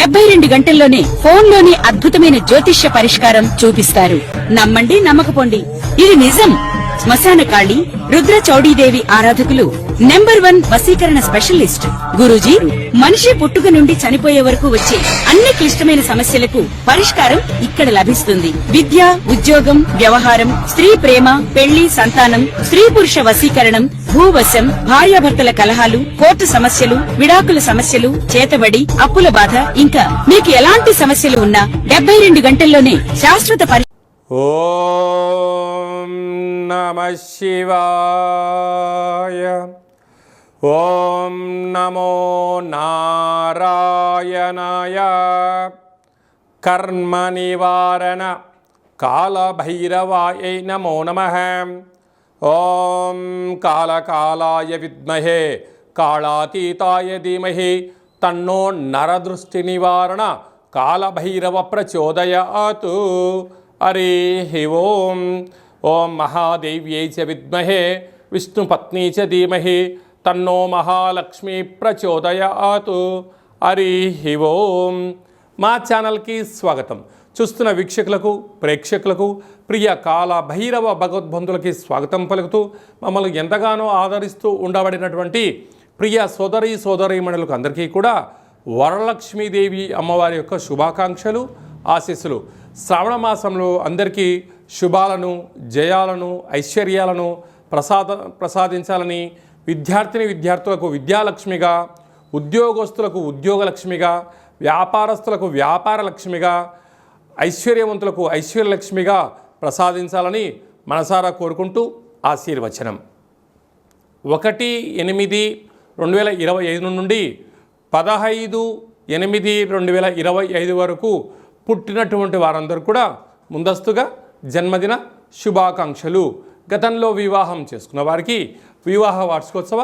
72 గంటల్లోనే ఫోన్లోని అద్భుతమైన జ్యోతిష్య పరిష్కారం చూపిస్తారు. నమ్మండి, నమ్మకపోండి, ఇది నిజం. శ్మశాన కాళి రుద్ర చౌడీదేవి ఆరాధకులు నంబర్ 1 వశీకరణ స్పెషలిస్ట్. గురూజీ మనిషి పుట్టుక నుండి చనిపోయే వరకు వచ్చే అన్ని క్లిష్టమైన సమస్యలకు పరిష్కారం ఇక్కడ లభిస్తుంది. విద్య, ఉద్యోగం, వ్యవహారం, స్త్రీ ప్రేమ, పెళ్లి, సంతానం, స్త్రీ పురుష వశీకరణం, భూవశం, భార్యాభర్తల కలహాలు, కోర్టు సమస్యలు, విడాకుల సమస్యలు, చేతబడి, అప్పుల బాధ, ఇంకా మీకు ఎలాంటి సమస్యలు ఉన్నా 72 గంటల్లోనే శాశ్వత ఓం నమః శివాయ. ఓం నమో నారాయణాయ. కర్మ నివారణ కాళభైరవాయ నమో నమః. ఓం కాళకాలాయ విద్మహే కాళాతీతాయ ధీమహి తన్నో నరదృష్టి నివారణ కాళభైరవ ప్రచోదయాత్. హరి ఓం. ఓం మహాదేవ్యై చ విద్మహే విష్ణుపత్నీ చ ధీమహి తన్నో మహాలక్ష్మి ప్రచోదయాత్. హరి ఓం. మా ఛానల్కి స్వాగతం. చూస్తున్న వీక్షకులకు, ప్రేక్షకులకు, ప్రియ కాల భైరవ భగవద్బంధులకి స్వాగతం పలుకుతూ మమ్మల్ని ఎంతగానో ఆదరిస్తూ ఉండబడినటువంటి ప్రియ సోదరీమణులకు అందరికీ కూడా వరలక్ష్మీదేవి అమ్మవారి యొక్క శుభాకాంక్షలు, ఆశీస్సులు. శ్రావణ మాసంలో అందరికీ శుభాలను, జయాలను, ఐశ్వర్యాలను ప్రసాదించాలని, విద్యార్థులకు విద్యాలక్ష్మిగా, ఉద్యోగస్తులకు ఉద్యోగలక్ష్మిగా, వ్యాపారస్తులకు వ్యాపారలక్ష్మిగా, ఐశ్వర్యవంతులకు ఐశ్వర్యలక్ష్మిగా ప్రసాదించాలని మనసారా కోరుకుంటూ ఆశీర్వచనం. 1/8/2025 నుండి 15/8/2025 వరకు పుట్టినటువంటి వారందరూ కూడా ముందస్తుగా జన్మదిన శుభాకాంక్షలు. గతంలో వివాహం చేసుకున్న వారికి వివాహ వార్షికోత్సవ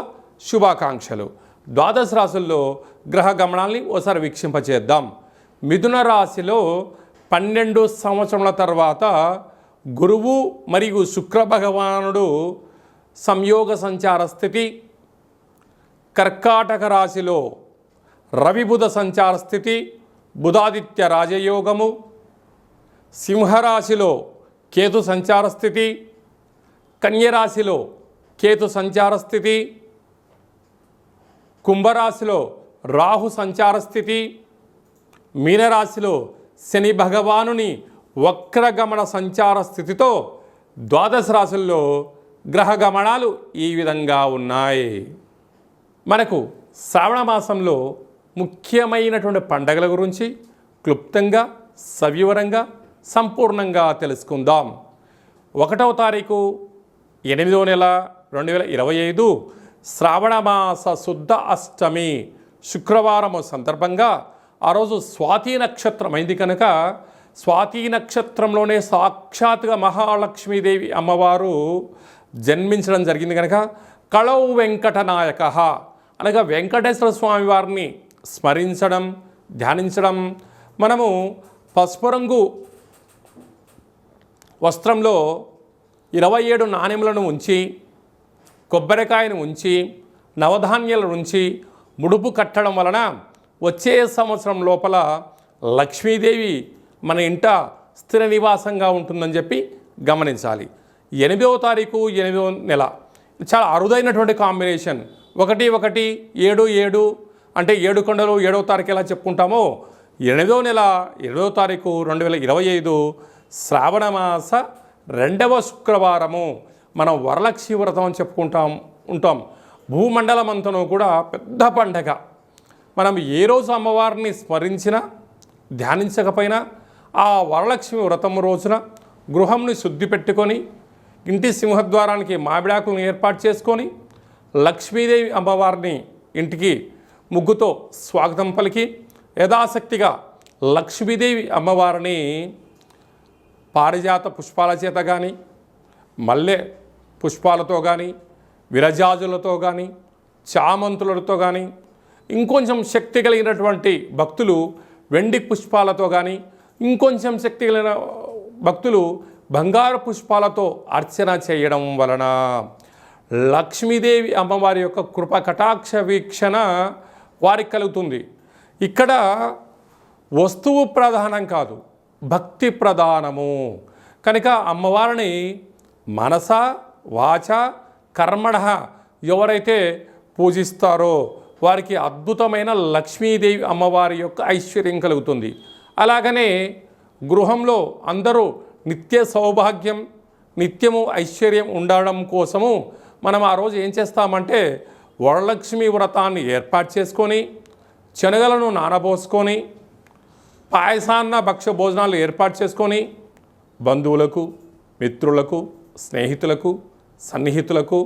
శుభాకాంక్షలు. ద్వాదశ రాశుల్లో గ్రహ గమనాల్ని ఓసారి వీక్షింపచేద్దాం. మిథున రాశిలో 12 సంవత్సరముల తర్వాత గురువు మరియు శుక్ర భగవానుడు సంయోగ సంచార స్థితి. కర్కాటక రాశిలో రవి బుధ సంచార స్థితి, బుధాదిత్య రాజయోగము. సింహరాశిలో కేతు సంచార స్థితి, కన్యరాశిలో కేతు సంచార స్థితి, కుంభరాశిలో రాహు సంచార స్థితి, మీనరాశిలో శని భగవానుని వక్రగమన సంచార స్థితితో ద్వాదశ రాశుల్లో గ్రహ గమనాలు ఈ విధంగా ఉన్నాయి. మనకు శ్రావణ మాసంలో ముఖ్యమైనటువంటి పండగల గురించి క్లుప్తంగా, సవివరంగా, సంపూర్ణంగా తెలుసుకుందాం. 1వ తారీఖు 8వ నెల 2025 శ్రావణ మాస శుద్ధ అష్టమి శుక్రవారము సందర్భంగా ఆ రోజు స్వాతి నక్షత్రం అయింది కనుక స్వాతి నక్షత్రంలోనే సాక్షాత్గా మహాలక్ష్మీదేవి అమ్మవారు జన్మించడం జరిగింది కనుక కళౌ వెంకటనాయక అనగా వెంకటేశ్వర స్వామి వారిని స్మరించడం, ధ్యానించడం. మనము పసుపు రంగు వస్త్రంలో 27 నాణెములను ఉంచి, కొబ్బరికాయను ఉంచి, నవధాన్యాలను ఉంచి ముడుపు కట్టడం వలన వచ్చే సంవత్సరం లోపల లక్ష్మీదేవి మన ఇంట స్థిర నివాసంగా ఉంటుందని చెప్పి గమనించాలి. 8వ తారీఖు 8వ నెల చాలా అరుదైనటువంటి కాంబినేషన్. 1/1/7/7 అంటే 7 కొండలు 7వ తారీఖు ఎలా చెప్పుకుంటామో 8వ నెల 7వ తారీఖు 2025 శ్రావణ మాస 2వ శుక్రవారము మనం వరలక్ష్మి వ్రతం అని ఉంటాం. భూమండలం అంతనూ కూడా పెద్ద పండగ. మనం ఏ రోజు అమ్మవారిని స్మరించినా, ధ్యానించకపోయినా ఆ వరలక్ష్మి వ్రతం రోజున గృహంని శుద్ధి పెట్టుకొని, ఇంటి సింహద్వారానికి మామిడాకులను ఏర్పాటు చేసుకొని, లక్ష్మీదేవి అమ్మవారిని ఇంటికి ముగ్గుతో స్వాగతం పలికి, యథాశక్తిగా లక్ష్మీదేవి అమ్మవారిని పారిజాత పుష్పాల చేత కానీ, మల్లె పుష్పాలతో కానీ, విరజాజులతో కానీ, చామంతులతో కానీ, ఇంకొంచెం శక్తి కలిగినటువంటి భక్తులు వెండి పుష్పాలతో కానీ, ఇంకొంచెం శక్తి కలిగిన భక్తులు బంగారు పుష్పాలతో అర్చన చేయడం వలన లక్ష్మీదేవి అమ్మవారి యొక్క కృప కటాక్ష వీక్షణ వారికి కలుగుతుంది. ఇక్కడ వస్తువు ప్రధానం కాదు, భక్తి ప్రధానము. కనుక అమ్మవారిని మనస వాచ కర్మణ ఎవరైతే పూజిస్తారో వారికి అద్భుతమైన లక్ష్మీదేవి అమ్మవారి యొక్క ఐశ్వర్యం కలుగుతుంది. అలాగనే గృహంలో అందరూ నిత్య సౌభాగ్యం, నిత్యము ఐశ్వర్యం ఉండడం కోసము మనం ఆ రోజు ఏం చేస్తామంటే వరలక్ష్మి వ్రతాన్ని ఏర్పాటు చేసుకొని శనగలను నానబోసుకొని పాయసాన్న భక్ష భోజనాలు ఏర్పాటు చేసుకొని బంధువులకు, మిత్రులకు, స్నేహితులకు, సన్నిహితులకు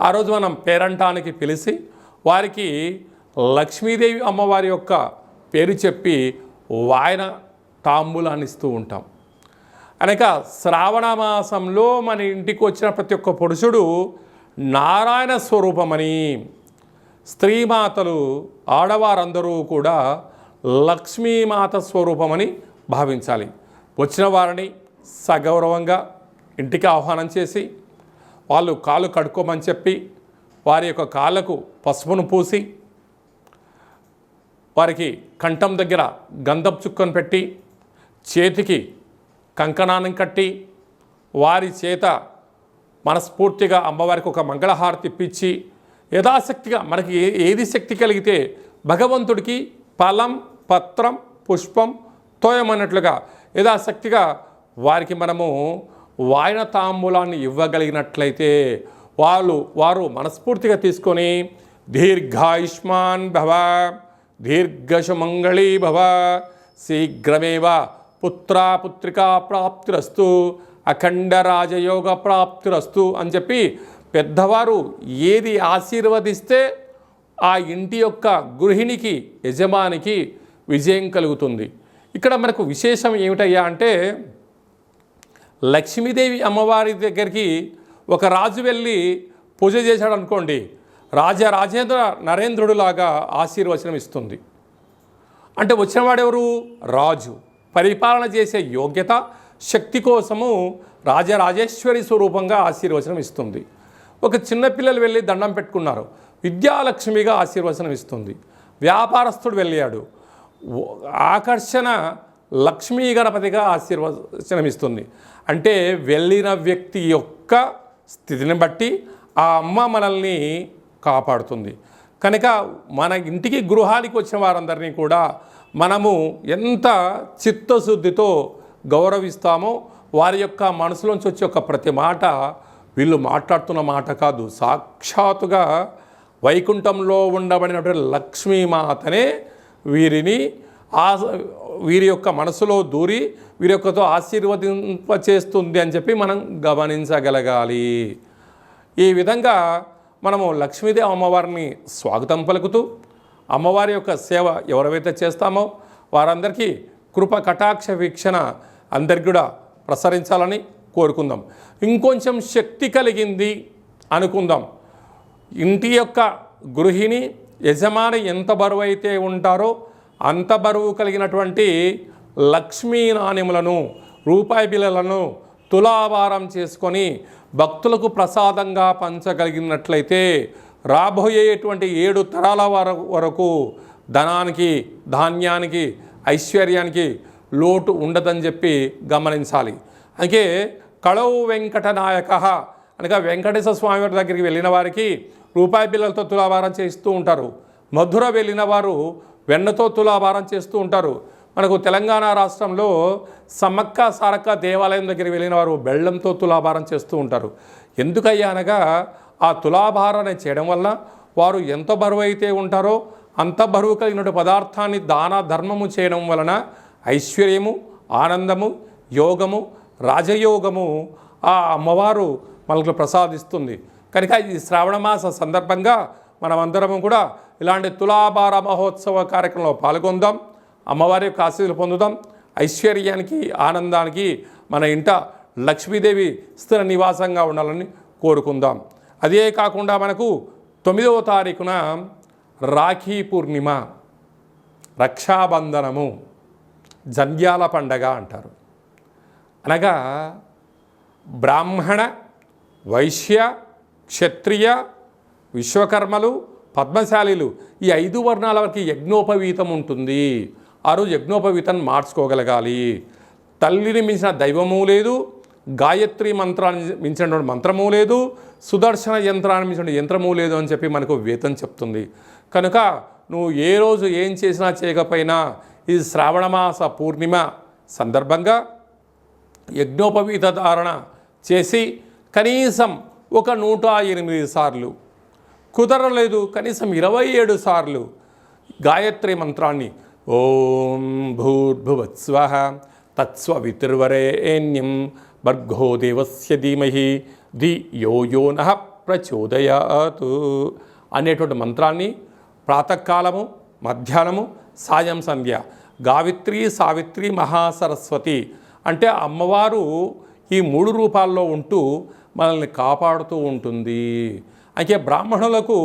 ఆ రోజు మనం పేరంటానికి పిలిచి వారికి లక్ష్మీదేవి అమ్మవారి యొక్క పేరు చెప్పి వాయన తాంబూలాన్ని ఇస్తూ ఉంటాం. అనక శ్రావణ మాసంలో మన ఇంటికి వచ్చిన ప్రతి ఒక్క పురుషుడు నారాయణ స్వరూపమని, స్త్రీమాతలు ఆడవారందరూ కూడా లక్ష్మీమాత స్వరూపమని భావించాలి. వచ్చిన వారిని సగౌరవంగా ఇంటికి ఆహ్వానం చేసి వాళ్ళు కాళ్ళు కడుక్కోమని చెప్పి వారి యొక్క కాళ్ళకు పసుపును పూసి వారికి కంఠం దగ్గర గంధపు చుక్కను పెట్టి చేతికి కంకణాన్ని కట్టి వారి చేత మనస్ఫూర్తిగా అమ్మవారికి ఒక మంగళహారతి ఇప్పించి యథాశక్తిగా మనకి ఏది శక్తి కలిగితే భగవంతుడికి ఫలం, పత్రం, పుష్పం, తోయం అన్నట్లుగా యథాశక్తిగా వారికి మనము వాయన తాంబూలాన్ని ఇవ్వగలిగినట్లయితే వారు మనస్ఫూర్తిగా తీసుకొని దీర్ఘాయుష్మాన్ భవ, దీర్ఘసుమంగళీ భవ, శీఘ్రమేవ పుత్రికా ప్రాప్తిరస్తు, అఖండ రాజయోగ ప్రాప్తిరస్తు అని చెప్పి పెద్దవారు ఏది ఆశీర్వదిస్తే ఆ ఇంటి యొక్క గృహిణికి, యజమానికి విజయం కలుగుతుంది. ఇక్కడ మనకు విశేషం ఏమిటయ్యా అంటే లక్ష్మీదేవి అమ్మవారి దగ్గరికి ఒక రాజు వెళ్ళి పూజ చేశాడు అనుకోండి, రాజేంద్ర నరేంద్రుడిలాగా ఆశీర్వచనం ఇస్తుంది. అంటే వచ్చినవాడెవరు? రాజు. పరిపాలన చేసే యోగ్యత, శక్తి కోసము రాజరాజేశ్వరి స్వరూపంగా ఆశీర్వచనం ఇస్తుంది. ఒక చిన్నపిల్లలు వెళ్ళి దండం పెట్టుకున్నారు, విద్యాలక్ష్మిగా ఆశీర్వచనం ఇస్తుంది. వ్యాపారస్తుడు వెళ్ళాడు, ఆకర్షణ లక్ష్మీ గణపతిగా ఆశీర్వచనం ఇస్తుంది. అంటే వెళ్ళిన వ్యక్తి యొక్క స్థితిని బట్టి ఆ అమ్మ మనల్ని కాపాడుతుంది. కనుక మన ఇంటికి గృహానికి వచ్చిన వారందరినీ కూడా మనము ఎంత చిత్తశుద్ధితో గౌరవిస్తామో వారి యొక్క మనసులోంచి వచ్చే ఒక ప్రతి మాట వీళ్ళు మాట్లాడుతున్న మాట కాదు, సాక్షాత్తుగా వైకుంఠంలో ఉండబడినటువంటి లక్ష్మీమాతనే వీరిని వీరి యొక్క మనసులో దూరి వీరి యొక్కతో ఆశీర్వదింపచేస్తుంది అని చెప్పి మనం గమనించగలగాలి. ఈ విధంగా మనము లక్ష్మీదేవి అమ్మవారిని స్వాగతం పలుకుతూ అమ్మవారి యొక్క సేవ ఎవరైతే చేస్తామో వారందరికీ కృప కటాక్ష వీక్షణ అందరికీ కూడా ప్రసరించాలని కోరుకుందాం. ఇంకొంచెం శక్తి కలిగింది అనుకుందాం. ఇంటి యొక్క గృహిణి, యజమాని ఎంత బరువు అయితే ఉంటారో అంత బరువు కలిగినటువంటి లక్ష్మీ నాణ్యములను, రూపాయి బిళ్ళలను తులాభారం చేసుకొని భక్తులకు ప్రసాదంగా పంచగలిగినట్లయితే రాబోయేటువంటి 7 తరాల వరకు ధనానికి, ధాన్యానికి, ఐశ్వర్యానికి లోటు ఉండదని చెప్పి గమనించాలి. అందుకే కళవు వెంకటనాయక అనగా వెంకటేశ్వర స్వామి వారి దగ్గరికి వెళ్ళిన వారికి రూపాయి బిళ్ళలతో తులాభారం చేస్తూ ఉంటారు. మధుర వెళ్ళిన వారు వెన్నతో తులాభారం చేస్తూ ఉంటారు. మనకు తెలంగాణ రాష్ట్రంలో సమ్మక్క సారక్క దేవాలయం దగ్గరికి వెళ్ళిన వారు బెల్లంతో తులాభారం చేస్తూ ఉంటారు. ఎందుకయ్యా అనగా ఆ తులాభారాన్ని చేయడం వల్ల వారు ఎంత బరువు అయితే ఉంటారో అంత బరువు కలిగిన పదార్థాన్ని దాన ధర్మము చేయడం వలన ఐశ్వర్యము, ఆనందము, యోగము, రాజయోగము ఆ అమ్మవారు మనకు ప్రసాదిస్తుంది. కనుక ఈ శ్రావణమాస సందర్భంగా మనమందరము కూడా ఇలాంటి తులాభార మహోత్సవ కార్యక్రమంలో పాల్గొందాం, అమ్మవారి యొక్క ఆశీస్సులు పొందుదాం. ఐశ్వర్యానికి, ఆనందానికి మన ఇంట లక్ష్మీదేవి స్థిర నివాసంగా ఉండాలని కోరుకుందాం. అదే కాకుండా మనకు 9వ తారీఖున రాఖీ పూర్ణిమ, రక్షాబంధనము, జంధ్యాల పండగ అంటారు. అనగా బ్రాహ్మణ, వైశ్య, క్షత్రియ, విశ్వకర్మలు, పద్మశాలీలు ఈ 5 వర్ణాల వరకు యజ్ఞోపవీతం ఉంటుంది. ఆ రోజు యజ్ఞోపవీతాన్ని మార్చుకోగలగాలి. తల్లిని మించిన దైవము లేదు, గాయత్రి మంత్రాన్ని మించినటువంటి మంత్రము లేదు, సుదర్శన యంత్రాన్ని మించిన యంత్రము లేదు అని చెప్పి మనకు వేదం చెప్తుంది. కనుక నువ్వు ఏ రోజు ఏం చేసినా చేయకపోయినా ఈ శ్రావణమాస పూర్ణిమ సందర్భంగా యజ్ఞోపవీత ధారణ చేసి కనీసం ఒక 108 సార్లు, కుదరలేదు కనీసం 27 సార్లు గాయత్రి మంత్రాన్ని ఓం భూర్భువత్స్వః తత్స్వవితుర్వరేణ్యం భర్గో దేవస్య ధీమహి ధియో యో నః ప్రచోదయాత్ అనేటువంటి మంత్రాన్ని ప్రాతకాలము, మధ్యాహ్నము, సాయం సంధ్య గావిత్రి, సావిత్రి, మహాసరస్వతి అంటే అమ్మవారు ఈ 3 రూపాల్లో ఉంటూ మనల్ని కాపాడుతూ ఉంటుంది. అయితే బ్రాహ్మణులకు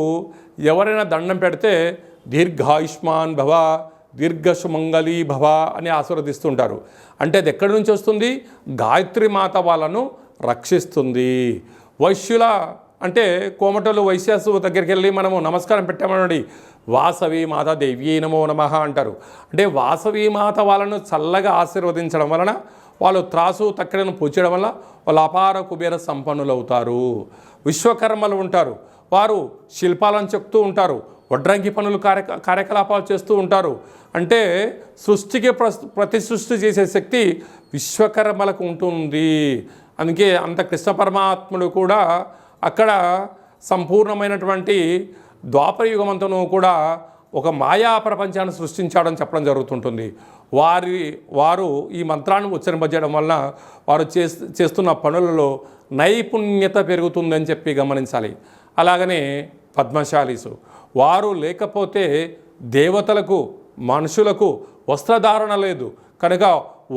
ఎవరైనా దండం పెడితే దీర్ఘాయుష్మాన్ భవ, దీర్ఘసుమంగళీ భవ అని ఆశీర్వదిస్తుంటారు. అంటే అది ఎక్కడి నుంచి వస్తుంది? గాయత్రి మాత వాళ్ళను రక్షిస్తుంది. వైశ్యుల అంటే కోమటలు వైశ్యాసు దగ్గరికి వెళ్ళి మనము నమస్కారం పెట్టామనండి, వాసవి మాత దేవ్యై నమో నమః అంటారు. అంటే వాసవి మాత వాళ్ళను చల్లగా ఆశీర్వదించడం వలన, వాళ్ళు త్రాసు తక్కడను పూచడం వల్ల వాళ్ళు అపార కుబేర సంపన్నులు అవుతారు. విశ్వకర్మలు ఉంటారు, వారు శిల్పాలను చెప్తూ ఉంటారు, వడ్రంగి పనులు కార్యకలాపాలు చేస్తూ ఉంటారు. అంటే సృష్టికి ప్రతి సృష్టి చేసే శక్తి విశ్వకర్మలకు ఉంటుంది. అందుకే అంత కృష్ణ పరమాత్ముడు కూడా అక్కడ సంపూర్ణమైనటువంటి ద్వాపర యుగమంతను కూడా ఒక మాయా ప్రపంచాన్ని సృష్టించాడని చెప్పడం జరుగుతుంటుంది. వారు ఈ మంత్రాన్ని ఉచ్చరింపజేయడం వలన వారు చేస్తున్న పనులలో నైపుణ్యత పెరుగుతుందని చెప్పి గమనించాలి. అలాగనే పద్మశాలీసు వారు లేకపోతే దేవతలకు, మనుషులకు వస్త్రధారణ లేదు. కనుక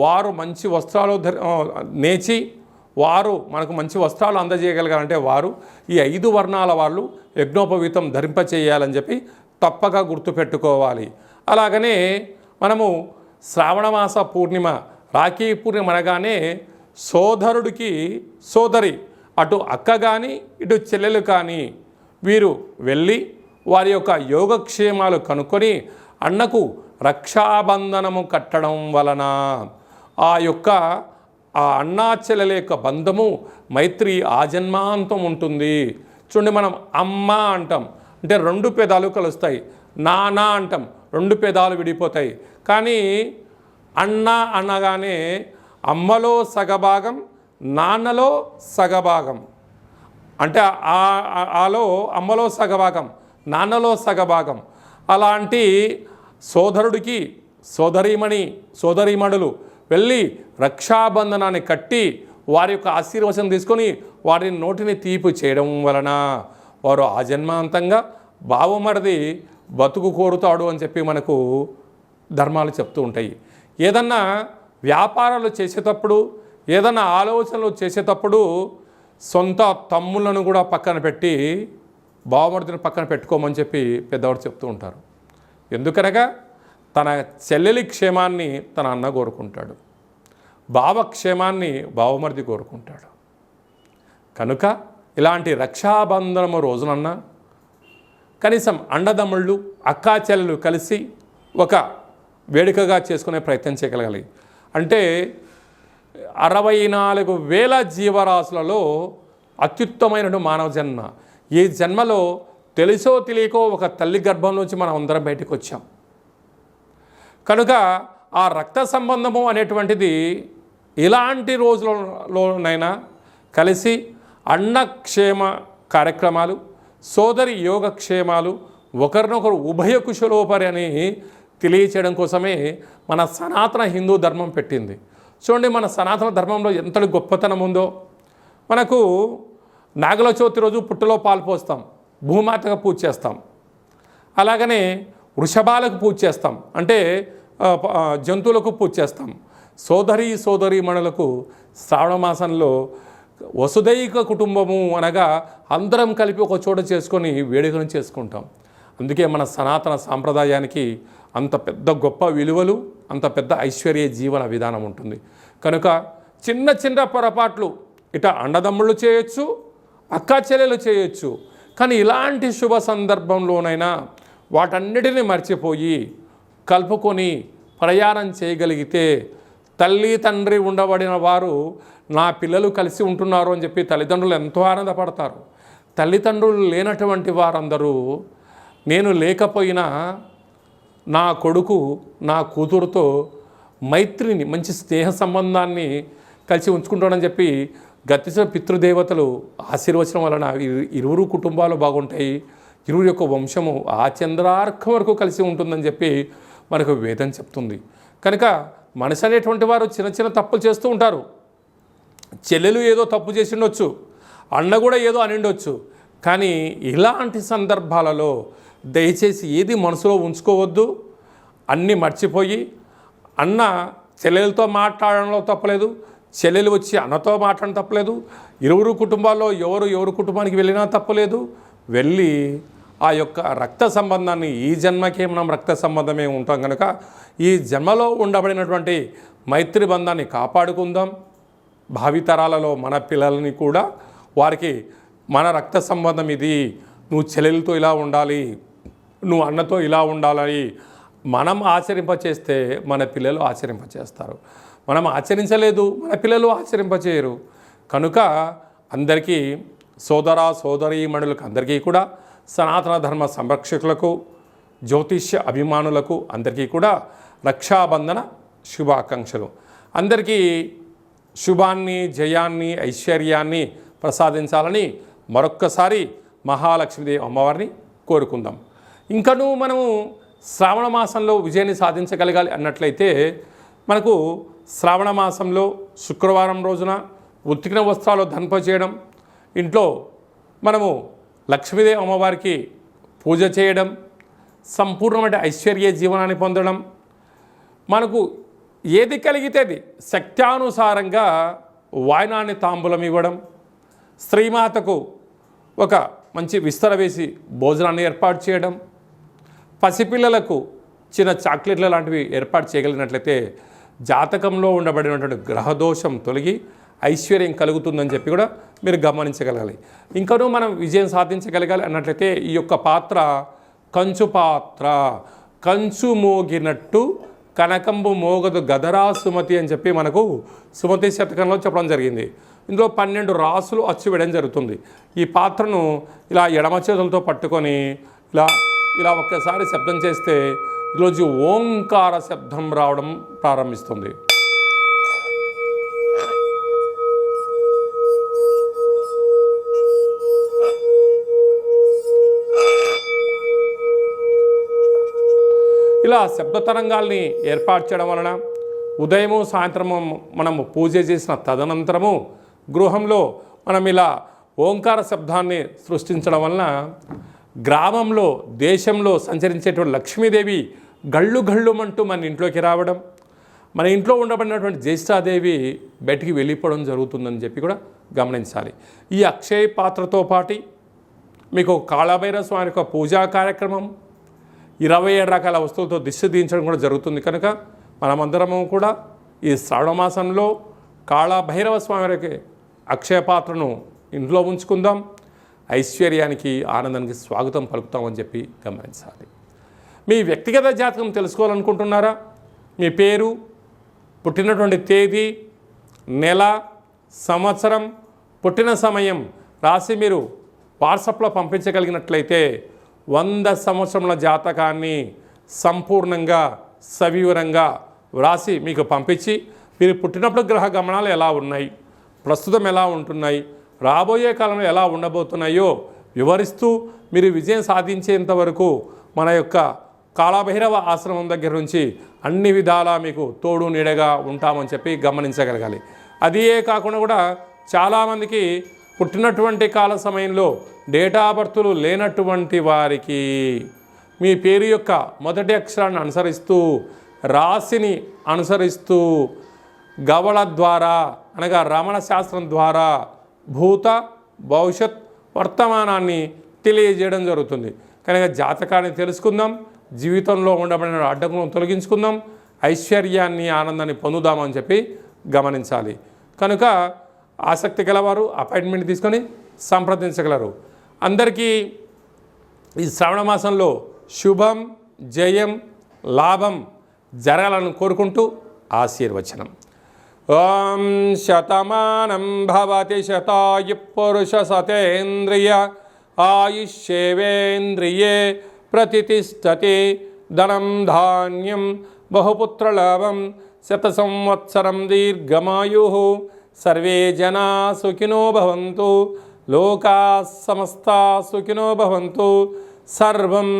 వారు మంచి వస్త్రాలు నేచి వారు మనకు మంచి వస్త్రాలు అందజేయగలగాలంటే వారు ఈ 5 వర్ణాల వాళ్ళు యజ్ఞోపవీతం ధరింపచేయాలని చెప్పి తప్పక గుర్తుపెట్టుకోవాలి. అలాగనే మనము శ్రావణమాస పూర్ణిమ, రాఖీ పూర్ణిమ అనగానే సోదరుడికి సోదరి, అటు అక్క కానీ ఇటు చెల్లెలు కానీ వీరు వెళ్ళి వారి యొక్క యోగక్షేమాలు కనుక్కొని అన్నకు రక్షాబంధనము కట్టడం వలన ఆ అన్నా చెల్లెల యొక్క బంధము, మైత్రి ఆజన్మాంతం ఉంటుంది. చూడండి, మనం అమ్మ అంటాం అంటే 2 పెదాలు కలుస్తాయి, నాన్న అంటాం 2 పెదాలు విడిపోతాయి. కానీ అన్న అనగానే అమ్మలో సగభాగం, నాన్నలో సగభాగం. అంటే అమ్మలో సగభాగం, నాన్నలో సగభాగం. అలాంటి సోదరుడికి సోదరీమణులు వెళ్ళి రక్షాబంధనాన్ని కట్టి వారి యొక్క ఆశీర్వచనం తీసుకొని వారి నోటిని తీపి చేయడం వలన వారు ఆజన్మాంతంగా బావమరిది బతుకు కోరుతాడు అని చెప్పి మనకు ధర్మాలు చెప్తూ ఉంటాయి. ఏదన్నా వ్యాపారాలు చేసేటప్పుడు, ఏదన్నా ఆలోచనలు చేసేటప్పుడు సొంత తమ్ములను కూడా పక్కన పెట్టి బావమరిదిని పక్కన పెట్టుకోమని చెప్పి పెద్దవాడు చెప్తూ ఉంటారు. ఎందుకనగా తన చెల్లెలి క్షేమాన్ని తన అన్న కోరుకుంటాడు, భావక్షేమాన్ని బావమరిది కోరుకుంటాడు. కనుక ఇలాంటి రక్షాబంధనము రోజునన్నా కనీసం అండదమ్ముళ్ళు, అక్కా చెల్లెలు కలిసి ఒక వేడుకగా చేసుకునే ప్రయత్నం చేయగలగాలి. అంటే 64,000 జీవరాశులలో అత్యుత్తమైన మానవ జన్మ. ఈ జన్మలో తెలుసో తెలియకో ఒక తల్లి గర్భం నుంచి మనం అందరం బయటకు వచ్చాం. కనుక ఆ రక్త సంబంధము అనేటువంటిది ఇలాంటి రోజులలోనైనా కలిసి అన్నక్షేమ కార్యక్రమాలు, సోదరి యోగక్షేమాలు, ఒకరినొకరు ఉభయ కుశలోపరి అని తెలియచేయడం కోసమే మన సనాతన హిందూ ధర్మం పెట్టింది. చూడండి, మన సనాతన ధర్మంలో ఎంతటి గొప్పతనం ఉందో. మనకు నాగల చవితి రోజు పుట్టలో పాలు పోస్తాం, భూమాతకు పూజ చేస్తాం. అలాగనే వృషభాలకు పూజ చేస్తాం, అంటే జంతువులకు పూజ చేస్తాం. సోదరీమణులకు శ్రావణ మాసంలో వసుదైక కుటుంబము అనగా అందరం కలిపి ఒక చోట చేసుకొని వేడుకను చేసుకుంటాం. అందుకే మన సనాతన సాంప్రదాయానికి అంత పెద్ద గొప్ప విలువలు, అంత పెద్ద ఐశ్వర్య జీవన విధానం ఉంటుంది. కనుక చిన్న చిన్న పొరపాట్లు ఇట అండదమ్ముళ్ళు చేయొచ్చు, అక్కా చెల్లెలు చేయొచ్చు. కానీ ఇలాంటి శుభ సందర్భంలోనైనా వాటన్నిటినీ మర్చిపోయి కలుపుకొని ప్రయాణం చేయగలిగితే తల్లి తండ్రి ఉండబడిన వారు నా పిల్లలు కలిసి ఉంటున్నారు అని చెప్పి తల్లిదండ్రులు ఎంతో ఆనందపడతారు. తల్లిదండ్రులు లేనటువంటి వారందరూ నేను లేకపోయినా నా కొడుకు నా కూతురుతో మైత్రిని మంచి స్నేహ సంబంధాన్ని కలిసి ఉంచుకుంటాడని చెప్పి గతించిన పితృదేవతలు ఆశీర్వచనం వలన ఇరువురు కుటుంబాలు బాగుంటాయి, ఇరువురు యొక్క వంశము ఆ చంద్రార్కం వరకు కలిసి ఉంటుందని చెప్పి మనకు వేదం చెప్తుంది. కనుక మనిషి అనేటువంటి వారు చిన్న చిన్న తప్పులు చేస్తూ ఉంటారు. చెల్లెలు ఏదో తప్పు చేసిండొచ్చు, అన్న కూడా ఏదో అనిండొచ్చు. కానీ ఇలాంటి సందర్భాలలో దయచేసి ఏది మనసులో ఉంచుకోవద్దు. అన్నీ మర్చిపోయి అన్న చెల్లెలతో మాట్లాడడంలో తప్పలేదు, చెల్లెలు వచ్చి అన్నతో మాట్లాడడం తప్పలేదు, ఇరువురు కుటుంబాల్లో ఎవరు కుటుంబానికి వెళ్ళినా తప్పలేదు. వెళ్ళి ఆ యొక్క రక్త సంబంధాన్ని ఈ జన్మకే మనం రక్త సంబంధమే ఉంటాం కనుక ఈ జన్మలో ఉండబడినటువంటి మైత్రి బంధాన్ని కాపాడుకుందాం. భావితరాలలో మన పిల్లల్ని కూడా వారికి మన రక్త సంబంధం ఇది, నువ్వు చెల్లెలతో ఇలా ఉండాలి, నువ్వు అన్నతో ఇలా ఉండాలని మనం ఆచరింపచేస్తే మన పిల్లలు ఆచరింపచేస్తారు. మనం ఆచరించలేదు, మన పిల్లలు ఆచరింపచేయరు. కనుక అందరికీ సోదరీమణులకు అందరికీ కూడా సనాతన ధర్మ సంరక్షకులకు జ్యోతిష్య అభిమానులకు అందరికీ కూడా రక్షాబంధన శుభాకాంక్షలు. అందరికీ శుభాన్ని, జయాన్ని, ఐశ్వర్యాన్ని ప్రసాదించాలని మరొక్కసారి మహాలక్ష్మీదేవి అమ్మవారిని కోరుకుందాం. ఇంకనూ మనము శ్రావణ మాసంలో విజయాన్ని సాధించగలగాలి అన్నట్లయితే మనకు శ్రావణ మాసంలో శుక్రవారం రోజున ఉతికిన వస్త్రాలు ధరింపజేయడం, ఇంట్లో మనము లక్ష్మీదేవి అమ్మవారికి పూజ చేయడం, సంపూర్ణమైన ఐశ్వర్య జీవనాన్ని పొందడం, మనకు ఏది కలిగితే అది శక్త్యానుసారంగా వాయనాన్ని తాంబూలం ఇవ్వడం, స్త్రీమాతకు ఒక మంచి విస్తర వేసి భోజనాన్ని ఏర్పాటు చేయడం, పసిపిల్లలకు చిన్న చాక్లెట్ల లాంటివి ఏర్పాటు చేయగలిగినట్లయితే జాతకంలో ఉండబడినటువంటి గ్రహదోషం తొలగి ఐశ్వర్యం కలుగుతుందని చెప్పి కూడా మీరు గమనించగలగాలి. ఇంకనూ మనం విజయం సాధించగలగాలి అన్నట్లయితే ఈ యొక్క పాత్ర కంచు పాత్ర, కంచు మోగినట్టు కనకంబు మోగదు గదరా సుమతి అని చెప్పి మనకు సుమతి శతకంలో చెప్పడం జరిగింది. ఇందులో 12 రాసులు అచ్చు వేయడం జరుగుతుంది. ఈ పాత్రను ఇలా ఎడమ చేతులతో పట్టుకొని ఇలా ఒక్కసారి శబ్దం చేస్తే ఈరోజు ఓంకార శబ్దం రావడం ప్రారంభిస్తుంది. ఇలా శబ్ద తరంగాల్ని ఏర్పాటు చేయడం వలన ఉదయము సాయంత్రము మనము పూజ చేసిన తదనంతరము గృహంలో మనం ఇలా ఓంకార శబ్దాన్ని సృష్టించడం వలన గ్రామంలో, దేశంలో సంచరించేటువంటి లక్ష్మీదేవి గళ్ళుమంటూ మన ఇంట్లోకి రావడం, మన ఇంట్లో ఉండబడినటువంటి జ్యేష్ఠాదేవి బయటికి వెళ్ళిపోవడం జరుగుతుందని చెప్పి కూడా గమనించాలి. ఈ అక్షయ పాత్రతో పాటు మీకు కాళభైరవ స్వామి యొక్క పూజా కార్యక్రమం 27 రకాల వస్తువులతో దిష్టి తీయించడం కూడా జరుగుతుంది. కనుక మనమందరము కూడా ఈ శ్రావణ మాసంలో కాళభైరవ స్వామి వారికి అక్షయ పాత్రను ఇంట్లో ఉంచుకుందాం. ఐశ్వర్యానికి, ఆనందానికి స్వాగతం పలుకుతామని చెప్పి గమనించాలి. మీ వ్యక్తిగత జాతకం తెలుసుకోవాలనుకుంటున్నారా? మీ పేరు, పుట్టినటువంటి తేదీ, నెల, సంవత్సరం, పుట్టిన సమయం రాసి మీరు వాట్సాప్లో పంపించగలిగినట్లయితే 100 సంవత్సరముల జాతకాన్ని సంపూర్ణంగా సవివరంగా వ్రాసి మీకు పంపించి మీరు పుట్టినప్పుడు గ్రహ గమనాలు ఎలా ఉన్నాయి, ప్రస్తుతం ఎలా ఉంటున్నాయి, రాబోయే కాలంలో ఎలా ఉండబోతున్నాయో వివరిస్తూ మీరు విజయం సాధించేంత వరకు మన యొక్క కాళభైరవ ఆశ్రమం దగ్గర నుంచి అన్ని విధాలా మీకు తోడు నీడగా ఉంటామని చెప్పి గమనించగలగాలి. అదే కాకుండా కూడా చాలామందికి పుట్టినటువంటి కాల సమయంలో డేటా బర్తులు లేనటువంటి వారికి మీ పేరు యొక్క మొదటి అక్షరాన్ని అనుసరిస్తూ, రాశిని అనుసరిస్తూ, గవళ ద్వారా అనగా రమణ శాస్త్రం ద్వారా భూత, భవిష్యత్, వర్తమానాన్ని తెలియజేయడం జరుగుతుంది. కనుక జాతకాన్ని తెలుసుకుందాం, జీవితంలో ఉండబడిన అడ్డంకులను తొలగించుకుందాం, ఐశ్వర్యాన్ని, ఆనందాన్ని పొందుదామని చెప్పి గమనించాలి. కనుక ఆసక్తి గలవారు అపాయింట్మెంట్ తీసుకొని సంప్రదించగలరు. అందరికీ ఈ శ్రావణ మాసంలో శుభం, జయం, లాభం జరగాలని కోరుకుంటూ ఆశీర్వచనం. ఓం శతమానం భవతి శతాయు పురుష సతేంద్రియ ఆయుష్యేవేంద్రియే ప్రతిష్టతి. ధనం ధాన్యం బహుపుత్రలాభం శత సంవత్సరం దీర్ఘమాయు. సర్వే జనా సుఖినో భవంతు. లోకా సమస్తా సుఖినో భవంతు. సర్వం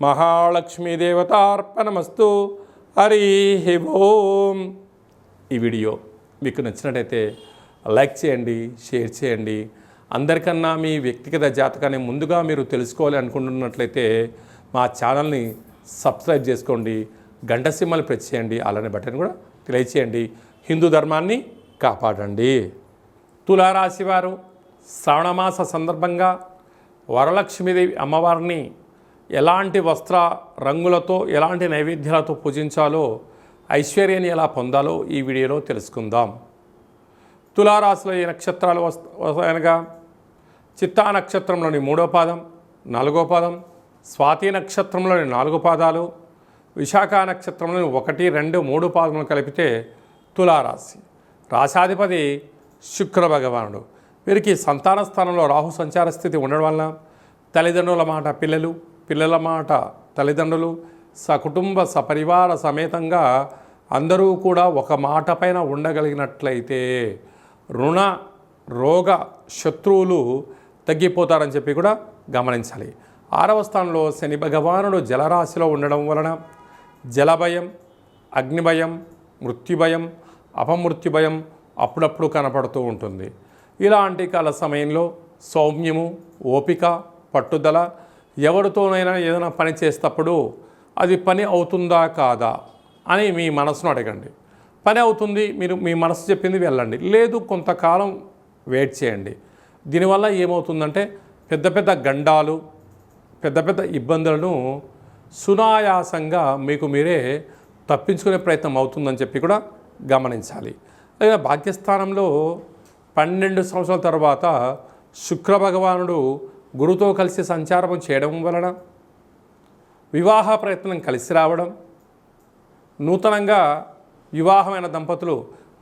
మహాలక్ష్మీదేవతార్పణమస్తు. హరి ఓం. ఈ వీడియో మీకు నచ్చినట్టయితే లైక్ చేయండి, షేర్ చేయండి. అందరికన్నా మీ వ్యక్తిగత జాతకాన్ని ముందుగా మీరు తెలుసుకోవాలి అనుకుంటున్నట్లయితే మా ఛానల్ని సబ్స్క్రైబ్ చేసుకోండి, గంట సింబల్ ప్రెస్ చేయండి, అలానే బటన్ కూడా తెలియచేయండి. హిందూ ధర్మాన్ని కాపాడండి. తులారాశి వారు శ్రావణమాస సందర్భంగా వరలక్ష్మీదేవి అమ్మవారిని ఎలాంటి వస్త్ర రంగులతో ఎలాంటి నైవేద్యాలతో పూజించాలో, ఐశ్వర్యాన్ని ఎలా పొందాలో ఈ వీడియోలో తెలుసుకుందాం. తులారాశిలో ఈ నక్షత్రాలు అనగా చిత్తా నక్షత్రంలోని 3వ పాదం, 4వ పాదం, స్వాతి నక్షత్రంలోని 4 పాదాలు, విశాఖ నక్షత్రంలోని 1, 2, 3 పాదములు కలిపితే తులారాశి. రాశాధిపతి శుక్ర భగవానుడు. వీరికి సంతాన స్థానంలో రాహు సంచార స్థితి ఉండడం వలన తల్లిదండ్రుల మాట పిల్లలు, పిల్లల మాట తల్లిదండ్రులు, సకుటుంబ సపరివార సమేతంగా అందరూ కూడా ఒక మాట పైన ఉండగలిగినట్లయితే రుణ రోగ శత్రువులు తగ్గిపోతారని చెప్పి కూడా గమనించాలి. 6వ స్థానంలో శని భగవానుడు జలరాశిలో ఉండడం వలన జలభయం, అగ్నిభయం, మృత్యుభయం, అపమృత్యుభయం అప్పుడప్పుడు కనపడుతూ ఉంటుంది. ఇలాంటి కాల సమయంలో సౌమ్యము, ఓపిక, పట్టుదల, ఎవరితోనైనా ఏదైనా పని చేసేటప్పుడు అది పని అవుతుందా కాదా అని మీ మనసును అడగండి. పని అవుతుంది, మీరు మీ మనసు చెప్పింది వెళ్ళండి. లేదు, కొంతకాలం వెయిట్ చేయండి. దీనివల్ల ఏమవుతుందంటే పెద్ద పెద్ద గండాలు, పెద్ద పెద్ద ఇబ్బందులను సునాయాసంగా మీకు మీరే తప్పించుకునే ప్రయత్నం అవుతుందని చెప్పి కూడా గమనించాలి. అలాగే భాగ్యస్థానంలో 12 సంవత్సరాల తర్వాత శుక్ర భగవానుడు గురుతో కలిసి సంచారం చేయడం వలన వివాహ ప్రయత్నం కలిసి రావడం, నూతనంగా వివాహమైన దంపతులు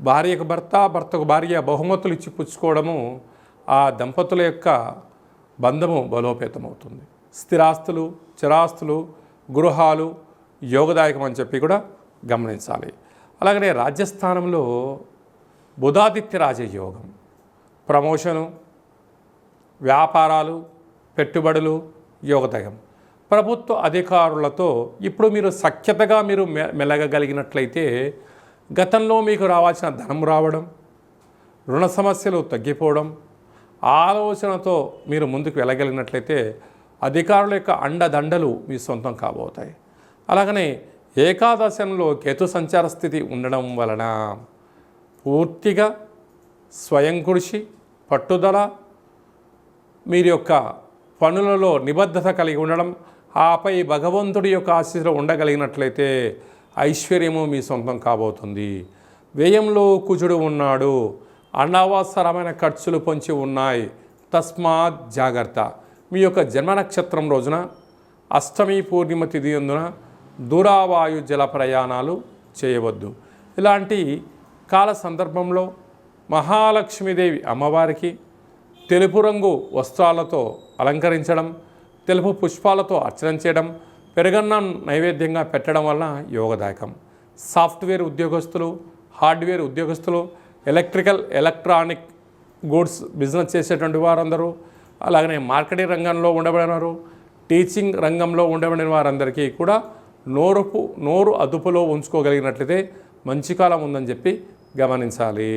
భార్యకు భర్త, భర్తకు భార్య బహుమతులు ఇచ్చి పుచ్చుకోవడము, ఆ దంపతుల యొక్క బంధము బలోపేతమవుతుంది. స్థిరాస్తులు, చిరాస్తులు, గృహాలు యోగదాయకం అని చెప్పి కూడా గమనించాలి. అలాగనే రాజ్యస్థానంలో బుధాదిత్య రాజయోగం, ప్రమోషను, వ్యాపారాలు, పెట్టుబడులు యోగదాయకం. ప్రభుత్వ అధికారులతో ఇప్పుడు మీరు సఖ్యతగా మీరు మెలగగలిగినట్లయితే గతంలో మీకు రావాల్సిన ధనం రావడం, రుణ సమస్యలు తగ్గిపోవడం, ఆలోచనతో మీరు ముందుకు వెళ్ళగలిగినట్లయితే అధికారుల యొక్క అండదండలు మీ సొంతం కాబోతాయి. అలాగనే ఏకాదశంలో కేతు సంచార స్థితి ఉండడం వలన పూర్తిగా స్వయం కృషి, పట్టుదల, మీరు యొక్క పనులలో నిబద్ధత కలిగి ఉండడం, ఆపై భగవంతుడి యొక్క ఆశీస్సులో ఉండగలిగినట్లయితే ఐశ్వర్యము మీ సొంతం కాబోతుంది. వ్యయంలో కుజుడు ఉన్నాడు, అనవసరమైన ఖర్చులు పొంచి ఉన్నాయి, తస్మాత్ జాగ్రత్త. మీ యొక్క జన్మ నక్షత్రం రోజున అష్టమి పూర్ణిమ తిథి అందున దూరావాయు జల ప్రయాణాలు చేయవద్దు. ఇలాంటి కాల సందర్భంలో మహాలక్ష్మీదేవి అమ్మవారికి తెలుపు రంగు వస్త్రాలతో అలంకరించడం, తెలుపు పుష్పాలతో అర్చన చేయడం, పెరుగన్నం నైవేద్యంగా పెట్టడం వలన యోగదాయకం. సాఫ్ట్వేర్ ఉద్యోగస్తులు, హార్డ్వేర్ ఉద్యోగస్తులు, ఎలక్ట్రానిక్ గూడ్స్ బిజినెస్ చేసేటువంటి వారందరూ, అలాగనే మార్కెటింగ్ రంగంలో ఉండబడినారు, టీచింగ్ రంగంలో ఉండబడిన వారందరికీ కూడా నోరు అదుపులో ఉంచుకోగలిగినట్లయితే మంచి కాలం ఉందని చెప్పి గమనించాలి.